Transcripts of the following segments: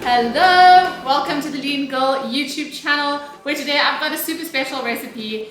Hello, welcome to the Lean Girl YouTube channel, where today I've got a super special recipe.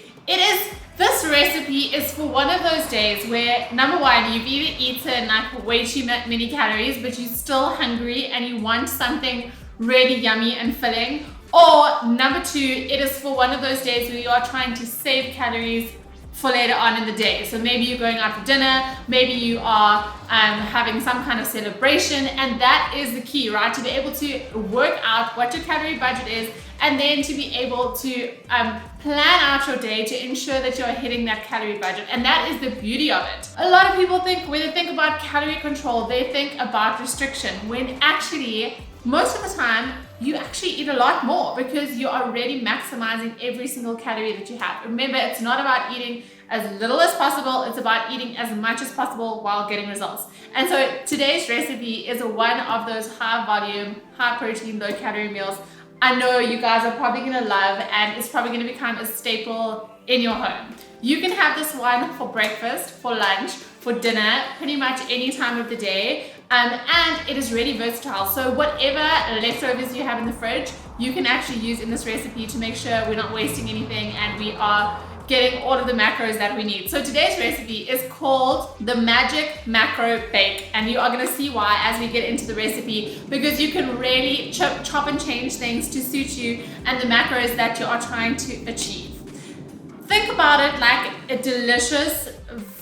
This recipe is for one of those days where, number one, you've either eaten like way too many calories, but you're still hungry and you want something really yummy and filling. Or number two, it is for one of those days where you are trying to save calories for later on in the day. So maybe you're going out for dinner, maybe you are having some kind of celebration, and that is the key, right? To be able to work out what your calorie budget is, and then to be able to plan out your day to ensure that you're hitting that calorie budget. And that is the beauty of it. A lot of people think, when they think about calorie control, they think about restriction, when actually, most of the time, you actually eat a lot more because you're already maximizing every single calorie that you have. Remember, it's not about eating as little as possible, it's about eating as much as possible while getting results. And so today's recipe is one of those high volume, high protein, low calorie meals I know you guys are probably gonna love, and it's probably gonna become a staple in your home. You can have this one for breakfast, for lunch, for dinner, pretty much any time of the day. And it is really versatile. So whatever leftovers you have in the fridge, you can actually use in this recipe to make sure we're not wasting anything and we are getting all of the macros that we need. So today's recipe is called the Magic Macro Bake, and you are gonna see why as we get into the recipe, because you can really chop and change things to suit you and the macros that you are trying to achieve. Think about it like a delicious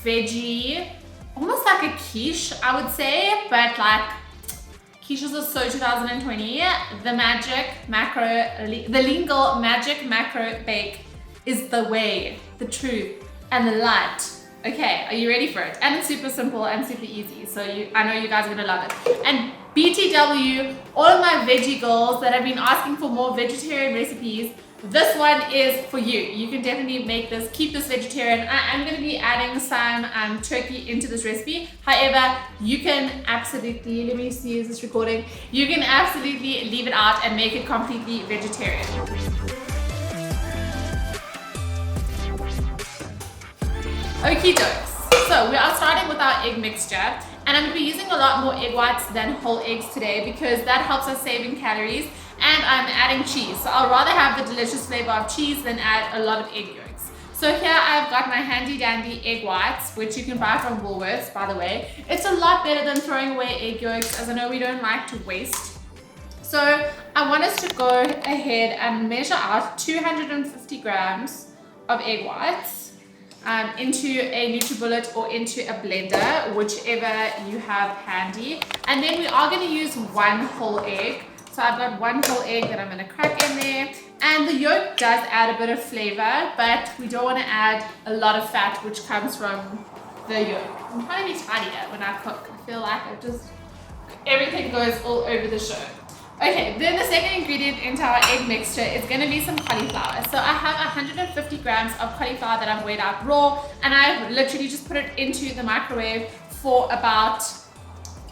veggie, almost like a quiche, I would say, but like quiches are so 2020. The Lean Girl Magic Macro Bake is the way, the truth, and the light. Okay, are you ready for it? And it's super simple and super easy, so I know you guys are gonna love it. And BTW, all of my veggie girls that have been asking for more vegetarian recipes, this one is for you. You can definitely make this, keep this vegetarian. I'm going to be adding some turkey into this recipe. However, you can absolutely, let me see, is this recording? You can absolutely leave it out and make it completely vegetarian. Okie dokes. So we are starting with our egg mixture, and I'm going to be using a lot more egg whites than whole eggs today because that helps us saving calories. And I'm adding cheese. So I'll rather have the delicious flavor of cheese than add a lot of egg yolks. So here I've got my handy dandy egg whites, which you can buy from Woolworths, by the way. It's a lot better than throwing away egg yolks, as I know we don't like to waste. So I want us to go ahead and measure out 250 grams of egg whites into a NutriBullet or into a blender, whichever you have handy. And then we are going to use one whole egg. So I've got one whole egg that I'm going to crack in there, and the yolk does add a bit of flavor, but we don't want to add a lot of fat which comes from the yolk. I'm trying to be tidier when I cook. I feel like everything goes all over the show. Okay, then the second ingredient into our egg mixture is going to be some cauliflower. So I have 150 grams of cauliflower that I've weighed out raw, and I've literally just put it into the microwave for about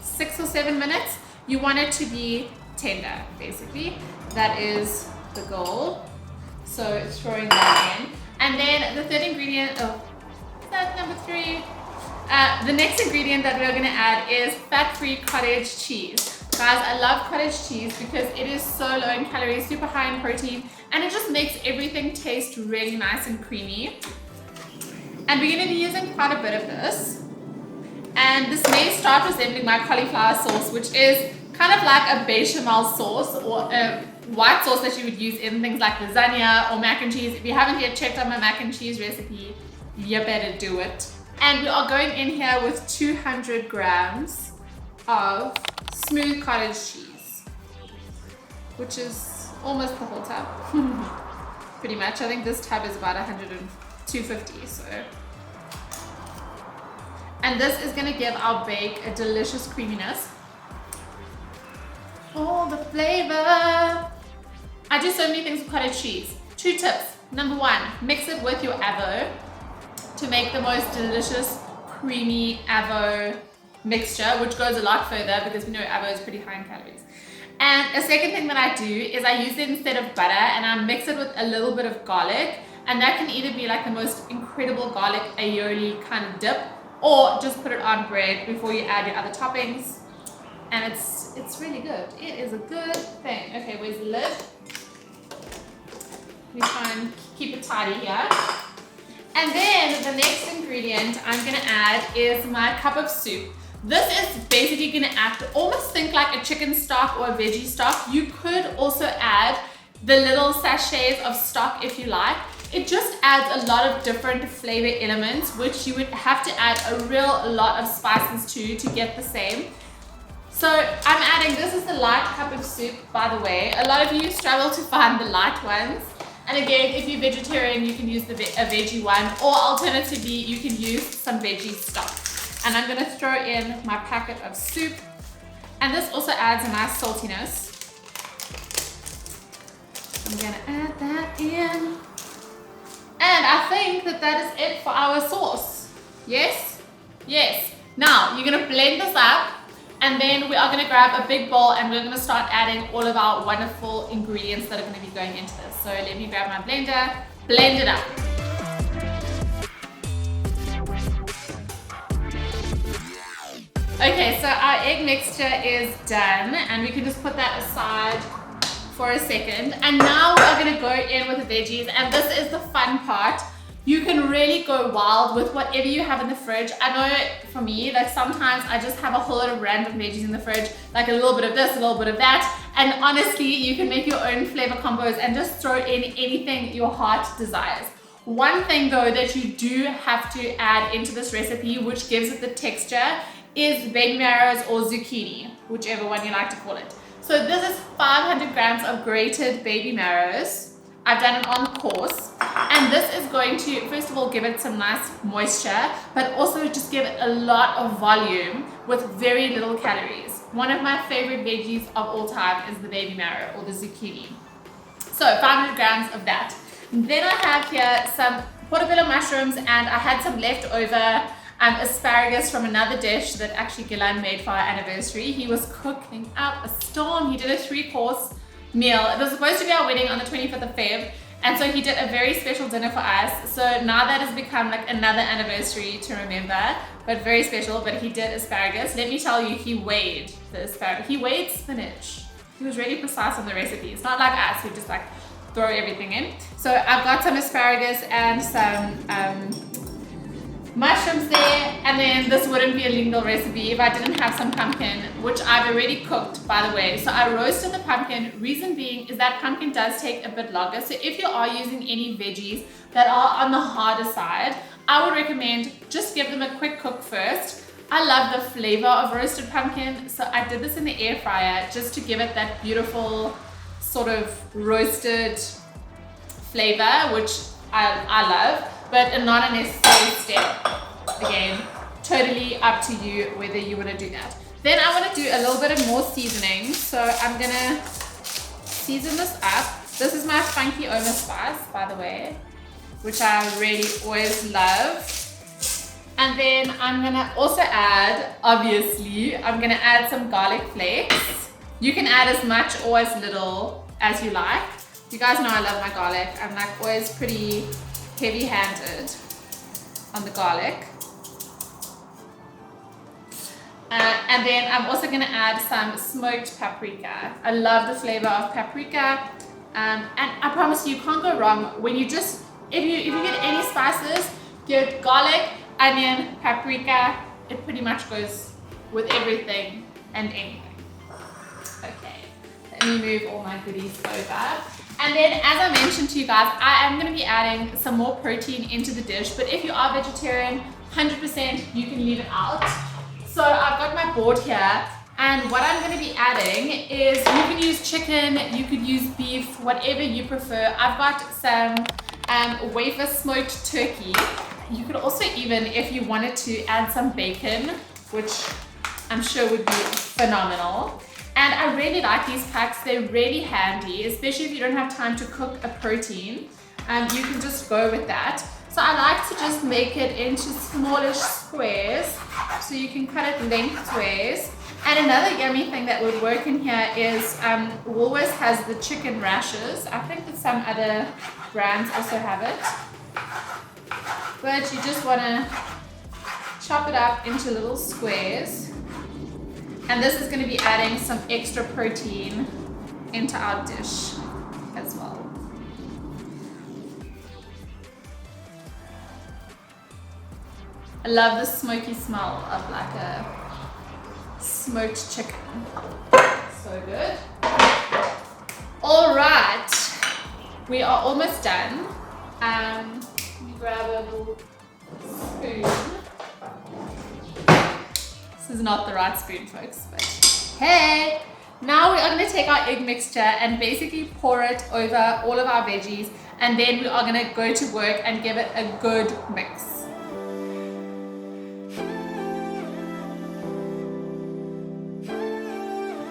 6 or 7 minutes. You want it to be tender, basically. That is the goal. So throwing that in. And then the third ingredient, that's number 3. The next ingredient that we're gonna add is fat-free cottage cheese. Guys, I love cottage cheese because it is so low in calories, super high in protein, and it just makes everything taste really nice and creamy. And we're gonna be using quite a bit of this. And this may start resembling my cauliflower sauce, which is kind of like a bechamel sauce or a white sauce that you would use in things like lasagna or mac and cheese. If you haven't yet checked out my mac and cheese recipe, you better do it. And we are going in here with 200 grams of smooth cottage cheese, which is almost the whole tub. Pretty much. I think this tub is about 250. So. And this is going to give our bake a delicious creaminess. Oh, the flavor. I do so many things with cottage cheese. 2 tips. Number 1, mix it with your avo to make the most delicious, creamy avo mixture, which goes a lot further because we know avo is pretty high in calories. And a second thing that I do is I use it instead of butter, and I mix it with a little bit of garlic, and that can either be like the most incredible garlic aioli kind of dip, or just put it on bread before you add your other toppings. And it's really good. It is a good thing. Okay, where's the lid? Let me try and keep it tidy here. And then the next ingredient I'm gonna add is my cup of soup. This is basically gonna act, almost think like a chicken stock or a veggie stock. You could also add the little sachets of stock if you like. It just adds a lot of different flavor elements, which you would have to add a lot of spices to get the same. So I'm adding, this is the light cup of soup, by the way. A lot of you struggle to find the light ones. And again, if you're vegetarian, you can use a veggie one, or alternatively, you can use some veggie stock. And I'm gonna throw in my packet of soup. And this also adds a nice saltiness. I'm gonna add that in. And I think that is it for our sauce. Yes? Yes. Now, you're gonna blend this up, and then we are gonna grab a big bowl and we're gonna start adding all of our wonderful ingredients that are gonna be going into this. So let me grab my blender, blend it up. Okay, so our egg mixture is done, and we can just put that aside for a second. And now we are gonna go in with the veggies, and this is the fun part. You can really go wild with whatever you have in the fridge. I know for me, like sometimes I just have a whole lot of random veggies in the fridge, like a little bit of this, a little bit of that. And honestly, you can make your own flavor combos and just throw in anything your heart desires. One thing though that you do have to add into this recipe, which gives it the texture, is baby marrows or zucchini, whichever one you like to call it. So this is 500 grams of grated baby marrows. I've done it on course, and this is going to, first of all, give it some nice moisture, but also just give it a lot of volume with very little calories. One of my favorite veggies of all time is the baby marrow or the zucchini. So 500 grams of that. Then I have here some portobello mushrooms, and I had some leftover asparagus from another dish that actually Gillan made for our anniversary. He was cooking up a storm. He did a 3-course meal. It was supposed to be our wedding on the 25th of Feb, and so he did a very special dinner for us. So now that has become like another anniversary to remember, but very special. But he did asparagus. Let me tell you, he weighed the asparagus. He weighed spinach. He was really precise on the recipe. It's not like us who just like throw everything in. So I've got some asparagus and some mushrooms there, and then this wouldn't be a lingual recipe if I didn't have some pumpkin, which I've already cooked, by the way. So I roasted the pumpkin. Reason being is that pumpkin does take a bit longer. So if you are using any veggies that are on the harder side, I would recommend just give them a quick cook first. I love the flavor of roasted pumpkin, so I did this in the air fryer just to give it that beautiful sort of roasted flavor, which I love, but not a necessary step. Again, totally up to you whether you want to do that. Then I want to do a little bit of more seasoning, so I'm gonna season this up. This is my funky Oma spice, by the way, which I really always love. And then I'm gonna also add, obviously, I'm gonna add some garlic flakes. You can add as much or as little as you like. You guys know I love my garlic. I'm like always pretty heavy-handed on the garlic. And then I'm also gonna add some smoked paprika. I love the flavor of paprika. And I promise you can't go wrong when you just, if you get any spices, get garlic, onion, paprika, it pretty much goes with everything and anything. Okay, let me move all my goodies over. And then, as I mentioned to you guys, I am going to be adding some more protein into the dish, but if you are vegetarian, 100% you can leave it out. So I've got my board here, and what I'm going to be adding is, you can use chicken, you could use beef, whatever you prefer. I've got some wafer smoked turkey. You could also even, if you wanted to, add some bacon, which I'm sure would be phenomenal. And I really like these packs. They're really handy, especially if you don't have time to cook a protein. You can just go with that. So I like to just make it into smallish squares so you can cut it lengthways. And another yummy thing that would work in here is Woolworths has the chicken rashers. I think that some other brands also have it. But you just want to chop it up into little squares. And this is going to be adding some extra protein into our dish as well. I love the smoky smell of like a smoked chicken. So good. All right, we are almost done. Let me grab a little spoon. This is not the right spoon, folks, but hey. Now we are going to take our egg mixture and basically pour it over all of our veggies, and then we are going to go to work and give it a good mix.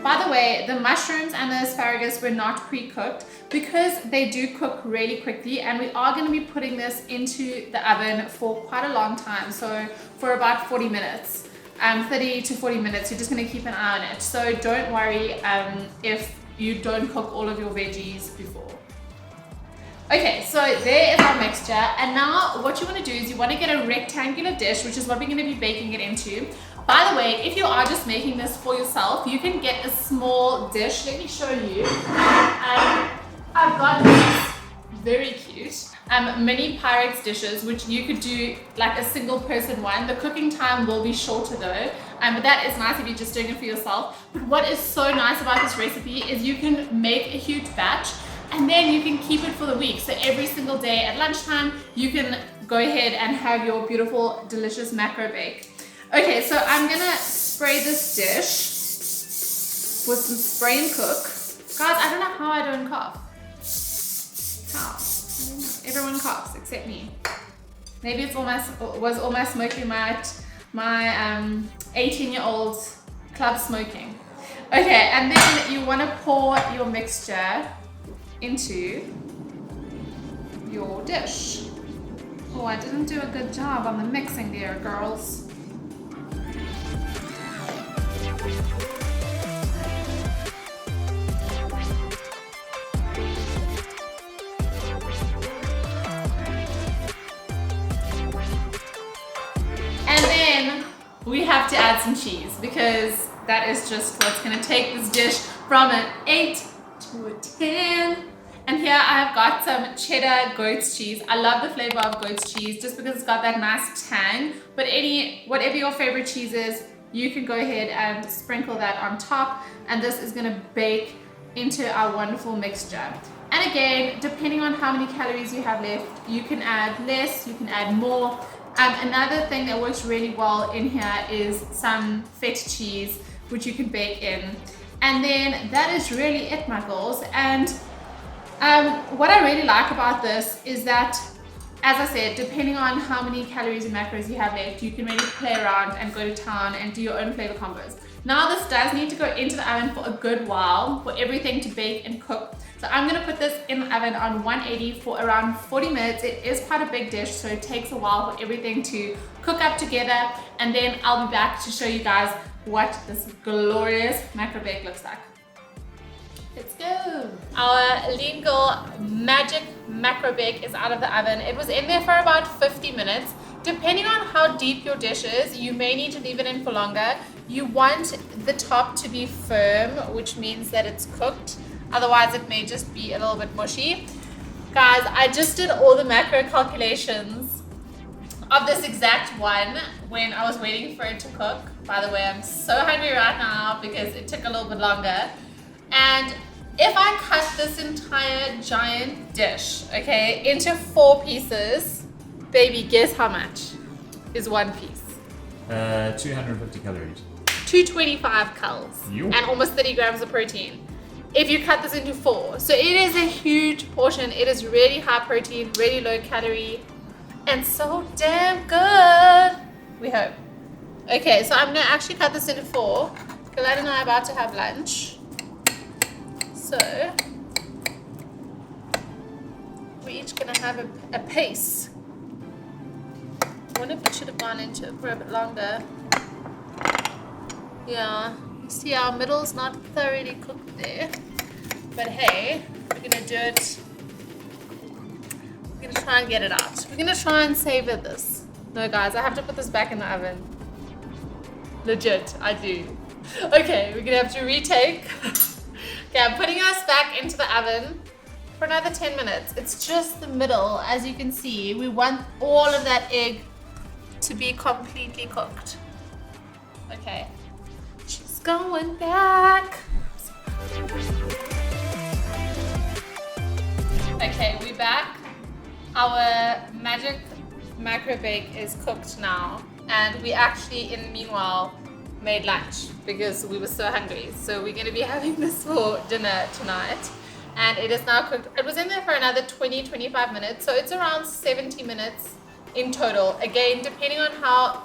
By the way, the mushrooms and the asparagus were not pre-cooked because they do cook really quickly, and we are going to be putting this into the oven for quite a long time, so for about 40 minutes. 30 to 40 minutes, you're just going to keep an eye on it. So don't worry if you don't cook all of your veggies before. Okay, so there is our mixture, and now what you want to do is you want to get a rectangular dish, which is what we're going to be baking it into. By the way, if you are just making this for yourself, you can get a small dish. Let me show you. I've got these very cute mini Pyrex dishes, which you could do like a single person one. The cooking time will be shorter though, but that is nice if you're just doing it for yourself. But what is so nice about this recipe is you can make a huge batch, and then you can keep it for the week. So every single day at lunchtime, you can go ahead and have your beautiful, delicious macro bake. Okay, so I'm gonna spray this dish with some spray and cook. Guys, I don't know how I don't cough. How? I don't know. Everyone coughs except me. Maybe it was almost smoking my 18-year-old club smoking. Okay, and then you wanna pour your mixture into your dish. Oh, I didn't do a good job on the mixing there, girls. And then we have to add some cheese, because that is just what's going to take this dish from an 8 to a 10. And here I have got some cheddar goat's cheese. I love the flavor of goat's cheese just because it's got that nice tang. But whatever your favorite cheese is, you can go ahead and sprinkle that on top. And this is going to bake into our wonderful mixture. And again, depending on how many calories you have left, you can add less, you can add more. Another thing that works really well in here is some feta cheese, which you can bake in. And then that is really it, my girls. And what I really like about this is that, as I said, depending on how many calories and macros you have left, you can really play around and go to town and do your own flavor combos. Now this does need to go into the oven for a good while for everything to bake and cook. So I'm gonna put this in the oven on 180 for around 40 minutes. It is quite a big dish, so it takes a while for everything to cook up together. And then I'll be back to show you guys what this glorious macro bake looks like. Let's go. Our Lean Girl Magic Macro Bake is out of the oven. It was in there for about 50 minutes. Depending on how deep your dish is, you may need to leave it in for longer. You want the top to be firm, which means that it's cooked. Otherwise, it may just be a little bit mushy. Guys, I just did all the macro calculations of this exact one when I was waiting for it to cook. By the way, I'm so hungry right now because it took a little bit longer. And if I cut this entire giant dish, okay, into 4 pieces, baby, guess how much is one piece? 250 calories. 225 calories and almost 30 grams of protein. If you cut this into 4. So it is a huge portion. It is really high protein, really low calorie, and so damn good, we hope. Okay, so I'm gonna actually cut this into 4. Colette and I are about to have lunch. So we're each gonna have a piece. I wonder if it should have gone into it for a bit longer. Yeah, you see our middle's not thoroughly cooked there. But hey, we're gonna do it. We're gonna try and get it out. We're gonna try and savor this. No, guys, I have to put this back in the oven. Legit, I do. Okay, we're gonna have to retake. Okay, I'm putting us back into the oven for another 10 minutes. It's just the middle, as you can see. We want all of that egg to be completely cooked. Okay, she's going back. Okay, we're back. Our magic macro bake is cooked now, and we actually, in the meanwhile, made lunch because we were so hungry. So we're gonna be having this for dinner tonight, and it is now cooked. It was in there for another 20-25 minutes, so it's around 70 minutes in total. Again, depending on how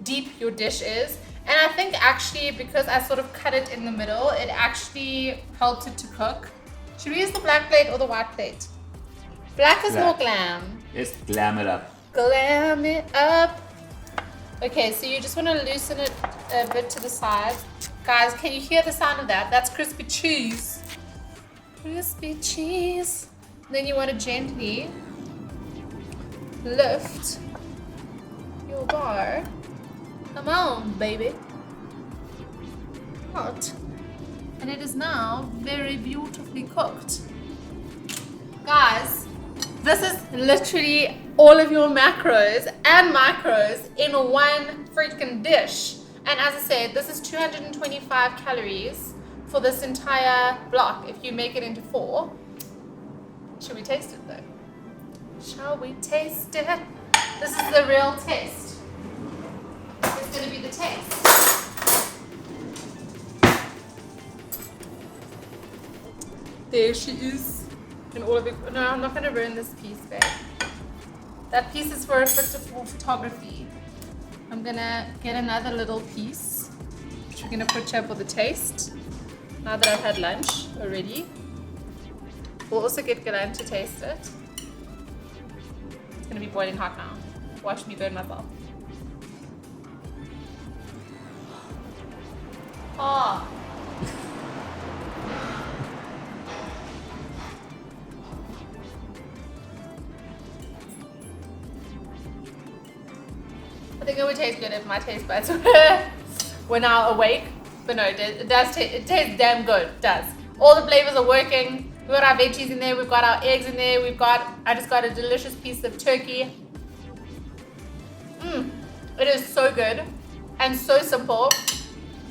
deep your dish is. And I think actually, because I sort of cut it in the middle, it actually helped it to cook. Should we use the black plate or the white plate? Black is more glam. Yes, glam it up. Glam it up. Okay, so you just want to loosen it a bit to the side. Guys, can you hear the sound of that? That's crispy cheese. Crispy cheese. Then you want to gently lift your bar. Come on, baby. Hot. And it is now very beautifully cooked. Guys, this is literally all of your macros and micros in one freaking dish. And as I said, this is 225 calories for this entire block if you make it into 4. Should we taste it though? Shall we taste it? This is the real taste. It's going to be the taste. There she is. In all of it. No, I'm not going to ruin this piece, babe. That piece is for photography. I'm going to get another little piece, which we're going to put here for the taste. Now that I've had lunch already. We'll also get Galan to taste it. It's going to be boiling hot now. Watch me burn myself. Oh. I think it would taste good if my taste buds were now awake. But no, it does it tastes damn good. It does. All the flavors are working. We've got our veggies in there. We've got our eggs in there. I just got a delicious piece of turkey. It is so good and so simple.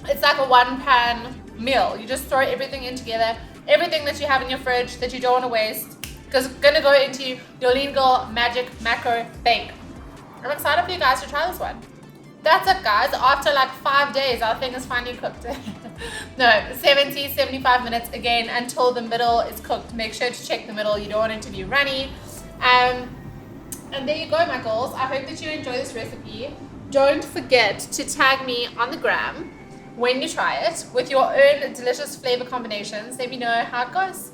It's like a one-pan meal. You just throw everything in together. Everything that you have in your fridge that you don't want to waste, because it's gonna go into your Lean Girl Magic Macro Bake. I'm excited for you guys to try this one. That's it, guys. After like 5 days, our thing is finally cooked. No, 70, 75 minutes again until the middle is cooked. Make sure to check the middle. You don't want it to be runny. And there you go, my girls. I hope that you enjoy this recipe. Don't forget to tag me on the gram when you try it with your own delicious flavor combinations. Let me know how it goes.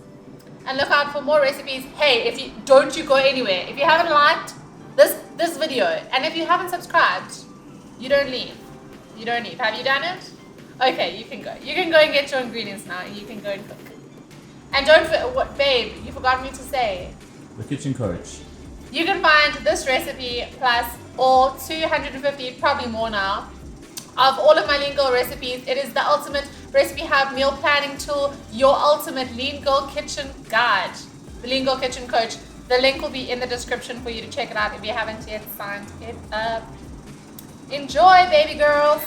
And look out for more recipes. Hey, don't you go anywhere. If you haven't liked this video, and if you haven't subscribed, you don't leave. You don't leave. Have you done it? Okay, you can go. You can go and get your ingredients now. You can go and cook. And don't forget, what, babe, you forgot me to say. The kitchen coach. You can find this recipe plus all 250, probably more now, of all of my Lean Girl recipes. It is the ultimate recipe hub meal planning tool, your ultimate Lean Girl kitchen guide, the Lean Girl Kitchen Coach. The link will be in the description for you to check it out if you haven't yet signed it up. Enjoy, baby girls.